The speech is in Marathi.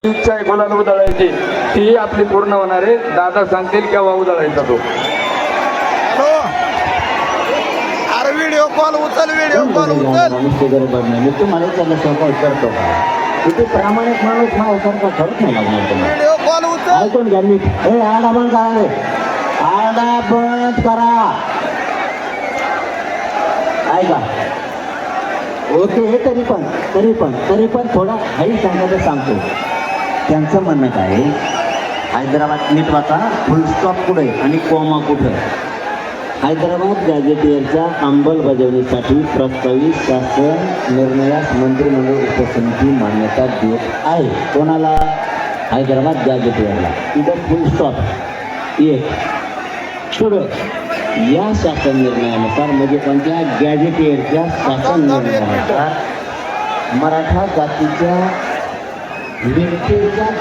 इच्छा आहे गुलाल उधळायची ती आपली पूर्ण होणार आहे. दादा सांगतील केव्हा उधळायचा तो. हॅलो, अरे व्हिडिओ कॉल उचल, व्हिडिओ कॉल उचल. मी तुम्हाला त्याला स्वतः करतो का किती प्रामाणिक माणूस माझ्यासारखा खरंच नाही लागणार तुम्हाला. व्हिडिओ कॉल उचल. ऐकून घ्या मी हे आडा बंद करा, आडा बंद करा. ऐका ओके हे तरी पण थोडा हाई सांगायचं सांगतो. त्यांचं म्हणणं काय आहे, हैदराबाद नीट वाचा, फुल स्टॉप कुठे आणि कॉमा कुठं. हैदराबाद गॅझेटियरच्या अंमलबजावणीसाठी प्रस्तावित शासन निर्णयास मंत्रिमंडळ उपसमिती मान्यता देत आहे. कोणाला? हैदराबाद गॅझेटियरला. तिथं फुल स्टॉप एक पुढं या शासन निर्णयानुसार म्हणजे कोणत्या गॅझेटियरच्या शासन निर्णयानुसार मराठा जातीच्या व्यक्तीच्या